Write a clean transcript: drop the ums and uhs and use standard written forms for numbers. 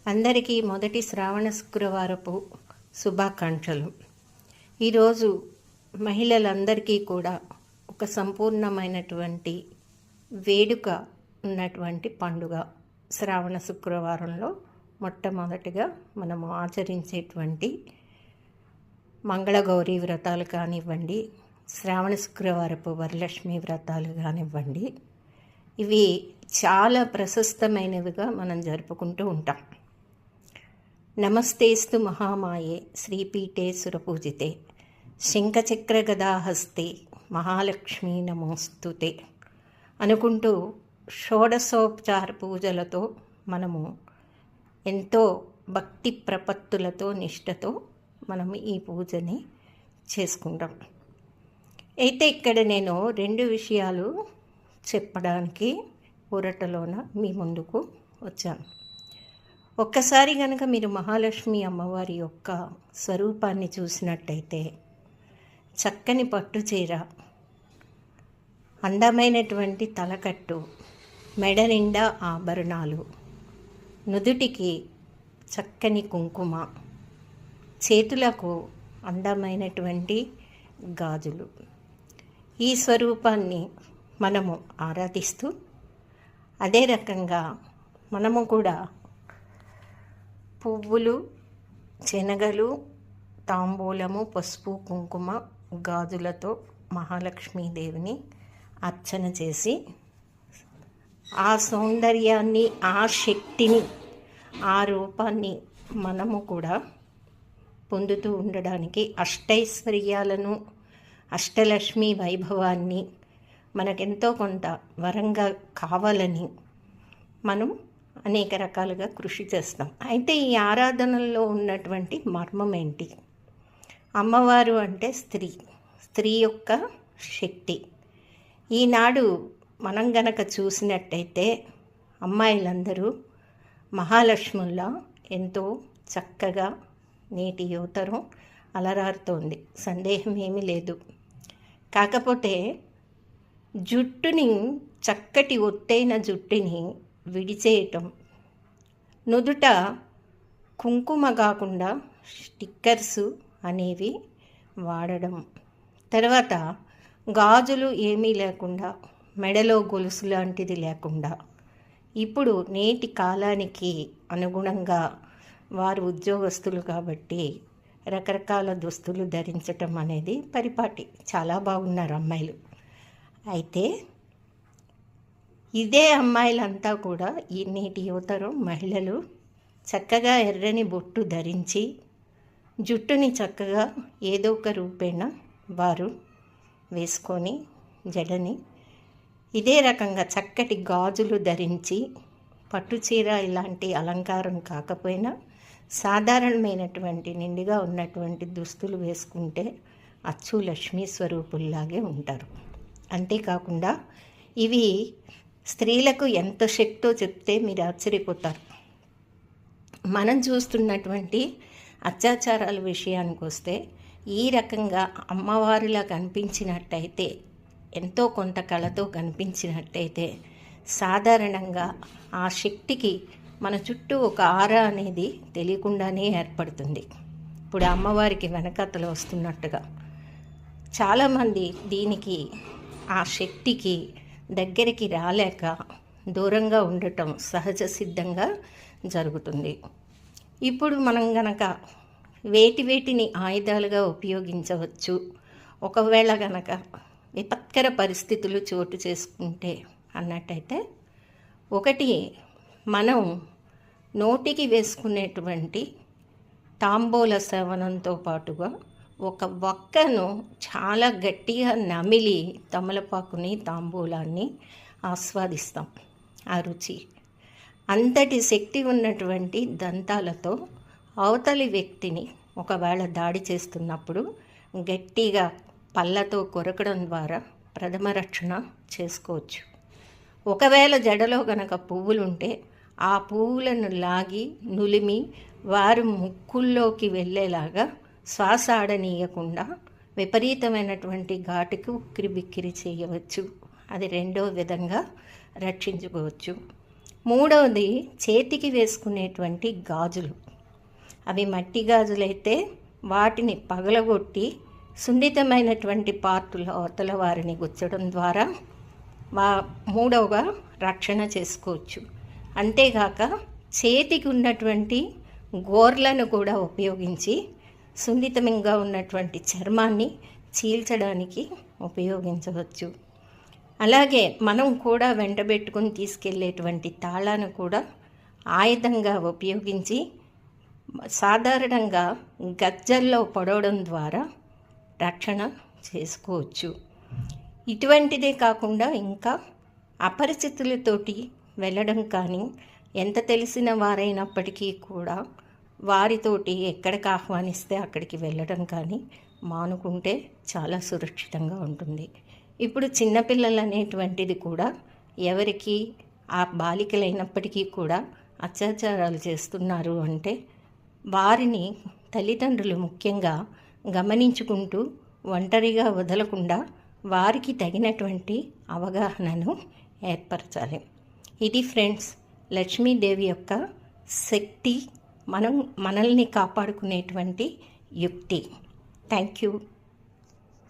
అందరికీ మొదటి శ్రావణ శుక్రవారపు శుభాకాంక్షలు. ఈరోజు మహిళలందరికీ కూడా ఒక సంపూర్ణమైనటువంటి వేడుక ఉన్నటువంటి పండుగ. శ్రావణ శుక్రవారంలో మొట్టమొదటిగా మనము ఆచరించేటువంటి మంగళగౌరి వ్రతాలు కానివ్వండి, శ్రావణ శుక్రవారపు వరలక్ష్మి వ్రతాలు కానివ్వండి, ఇవి చాలా ప్రశస్తమైనవిగా మనం జరుపుకుంటూ ఉంటాం. నమస్తేస్తు మహామాయే శ్రీపీఠే సురపూజితే శంఖచక్ర గదాహస్తే మహాలక్ష్మీ నమోస్తుతే అనుకుంటూ షోడశోపచార పూజలతో మనము ఎంతో భక్తి ప్రపత్తులతో నిష్టతో మనము ఈ పూజని చేసుకుంటాం. అయితే ఇక్కడ నేను 2 విషయాలు చెప్పడానికి ఊరటలోన మీ ముందుకు వచ్చాను. ఒక్కసారి కనుక మీరు మహాలక్ష్మి అమ్మవారి యొక్క స్వరూపాన్ని చూసినట్టయితే చక్కని పట్టు చీర, అందమైనటువంటి తలకట్టు, మెడ నిండా ఆభరణాలు, నుదుటికి చక్కని కుంకుమ, చేతులకు అందమైనటువంటి గాజులు, ఈ స్వరూపాన్ని మనము ఆరాధిస్తూ అదే రకంగా మనము కూడా పువ్వులు, శనగలు, తాంబూలము, పసుపు, కుంకుమ, గాజులతో మహాలక్ష్మీదేవిని అర్చన చేసి ఆ సౌందర్యాన్ని, ఆ శక్తిని, ఆ రూపాన్ని మనము కూడా పొందుతూ ఉండడానికి అష్టైశ్వర్యాలను, అష్టలక్ష్మి వైభవాన్ని మనకెంతో కొంత వరంగా కావాలని మనం అనేక రకాలుగా కృషి చేస్తాం. అయితే ఈ ఆరాధనల్లో ఉన్నటువంటి మర్మం ఏంటి? అమ్మవారు అంటే స్త్రీ యొక్క శక్తి. ఈనాడు మనం గనక చూసినట్టయితే అమ్మాయిలందరూ మహాలక్ష్ముల్లా ఎంతో చక్కగా నేటి యువతరం అలరారుతోంది, సందేహం ఏమీ లేదు. కాకపోతే జుట్టుని, చక్కటి ఒత్తైన జుట్టుని విడిచేయటం, నుదుట కుంకుమ కాకుండా స్టిక్కర్స్ అనేవి వాడడం, తర్వాత గాజులు ఏమీ లేకుండా, మెడలో గొలుసు లాంటిది లేకుండా, ఇప్పుడు నేటి కాలానికి అనుగుణంగా వారు ఉద్యోగస్తులు కాబట్టి రకరకాల దుస్తులు ధరించటం అనేది పరిపాటి. చాలా బాగున్నారు అమ్మాయిలు. అయితే ఇదే అమ్మాయిలంతా కూడా ఈ నేటి యువతరం మహిళలు చక్కగా ఎర్రని బొట్టు ధరించి, జుట్టుని చక్కగా ఏదో ఒక రూపేణ వారు వేసుకొని, జడని ఇదే రకంగా చక్కటి గాజులు ధరించి, పట్టుచీర ఇలాంటి అలంకారం కాకపోయినా సాధారణమైనటువంటి నిండుగా ఉన్నటువంటి దుస్తులు వేసుకుంటే అచ్చు లక్ష్మీ స్వరూపుల్లాగే ఉంటారు. అంతేకాకుండా ఇవి స్త్రీలకు ఎంత శక్తో చెప్తే మీరు ఆశ్చర్యపోతారు. మనం చూస్తున్నటువంటి అత్యాచారాల విషయానికి వస్తే ఈ రకంగా అమ్మవారిలా కనిపించినట్టయితే, ఎంతో కొంత కళతో కనిపించినట్టయితే సాధారణంగా ఆ శక్తికి మన చుట్టూ ఒక ఆరా అనేది తెలియకుండానే ఏర్పడుతుంది. ఇప్పుడు అమ్మవారికి వెనకతలు వస్తున్నట్టుగా చాలామంది దీనికి, ఆ శక్తికి దగ్గరికి రాలేక దూరంగా ఉండటం సహజ సిద్ధంగా జరుగుతుంది. ఇప్పుడు మనం గనక వేటిని ఆయుధాలుగా ఉపయోగించవచ్చు, ఒకవేళ గనక విపత్కర పరిస్థితులు చోటు చేసుకుంటే అన్నట్టయితే, ఒకటి మనం నోటికి వేసుకునేటువంటి తాంబూల సేవనంతో పాటుగా ఒక వక్కను చాలా గట్టిగా నమిలి తమలపాకుని, తాంబూలాన్ని ఆస్వాదిస్తాం. ఆ రుచి, అంతటి శక్తి ఉన్నటువంటి దంతాలతో అవతలి వ్యక్తిని ఒకవేళ దాడి చేస్తున్నప్పుడు గట్టిగా పళ్ళతో కొరకడం ద్వారా ప్రథమ రక్షణ చేసుకోవచ్చు. ఒకవేళ జడలో గనక పువ్వులుంటే ఆ పువ్వులను లాగి నులిమి వారు ముక్కుల్లోకి వెళ్ళేలాగా శ్వాస ఆడనీయకుండా విపరీతమైనటువంటి ఘాటుకు ఉక్కిరి బిక్కిరి చేయవచ్చు. అది రెండో విధంగా రక్షించుకోవచ్చు. మూడవది చేతికి వేసుకునేటువంటి గాజులు. అవి మట్టి గాజులైతే వాటిని పగలగొట్టి సున్నితమైనటువంటి పార్టుల అవతల వారిని గుచ్చడం ద్వారా మూడవగా రక్షణ చేసుకోవచ్చు. అంతేగాక చేతికి ఉన్నటువంటి గోర్లను కూడా ఉపయోగించి సున్నితంగా ఉన్నటువంటి చర్మాన్ని చీల్చడానికి ఉపయోగించవచ్చు. అలాగే మనం కూడా వెంటబెట్టుకుని తీసుకెళ్ళేటువంటి తాళాను కూడా ఆయుధంగా ఉపయోగించి సాధారణంగా గజ్జల్లో పొడవడం ద్వారా రక్షణ చేసుకోవచ్చు. ఇటువంటిదే కాకుండా ఇంకా అపరిచితులతోటి వెళ్ళడం కానీ, ఎంత తెలిసిన వారైనప్పటికీ కూడా వారితోటి ఎక్కడికి ఆహ్వానిస్తే అక్కడికి వెళ్ళడం కానీ మానుకుంటే చాలా సురక్షితంగా ఉంటుంది. ఇప్పుడు చిన్నపిల్లలు అనేటువంటిది కూడా ఎవరికి ఆ బాలికలైనప్పటికీ కూడా అత్యాచారాలు చేస్తున్నారు అంటే వారిని తల్లిదండ్రులు ముఖ్యంగా గమనించుకుంటూ ఒంటరిగా వదలకుండా వారికి తగినటువంటి అవగాహనను ఏర్పరచాలి. ఇది ఫ్రెండ్స్ లక్ష్మీదేవి యొక్క శక్తి, మనల్ని కాపాడుకునేటువంటి యుక్తి. Thank you.